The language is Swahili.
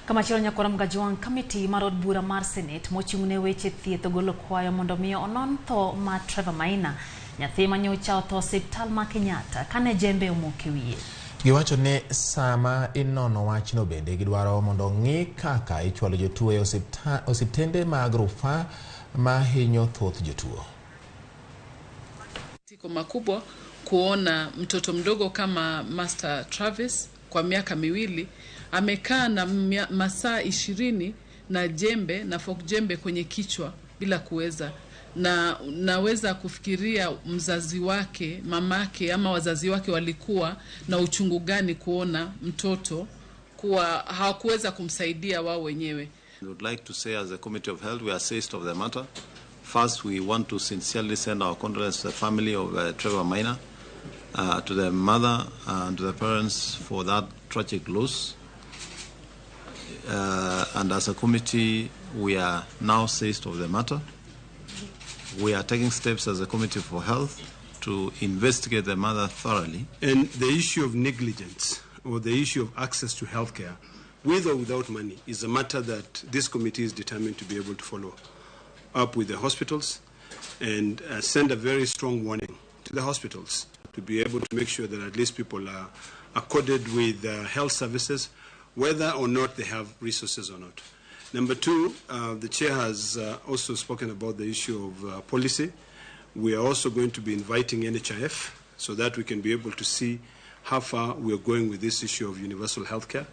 Kama chiro nyakora mgajuang committee marod bura mar Senet mochung'ne weche thieth ogolo kwayo mondo miyo onon tho ma Trevor Maina nyathi manyocha otho ospital ma Kenyatta kane jembe omoke wiye. Giwacho ne sama inono wachno bende gidwaro mondo ng'i kaka ichwalo jotuo e osiptende mag rufaa ma hinyo thoth jotuo. Tiko makubwa kuona mtoto mdogo kama Master Travis kwa miaka 2 amekaa na masaa 20 na jembe na fork jembe kwenye kichwa bila kuweza, na naweza kufikiria mzazi wake, mamake ama wazazi wake walikuwa na uchungu gani kuona mtoto kuwa hawakuweza kumsaidia wao wenyewe. We would like to say, as a Committee of Health, we are seized of the matter. First, we want to sincerely send our condolences to the family of Trevor Maina, to the mother and to the parents for that tragic loss. And as a committee, we are now seized of the matter. We are taking steps as a Committee for Health to investigate the matter thoroughly. And the issue of negligence or the issue of access to healthcare, with or without money, is a matter that this committee is determined to be able to follow up with the hospitals and send a very strong warning to the hospitals to be able to make sure that at least people are accorded with health services, whether or not they have resources or not. Number 2, the chair has also spoken about the issue of policy. We are also going to be inviting NHIF so that we can be able to see how far we are going with this issue of universal healthcare.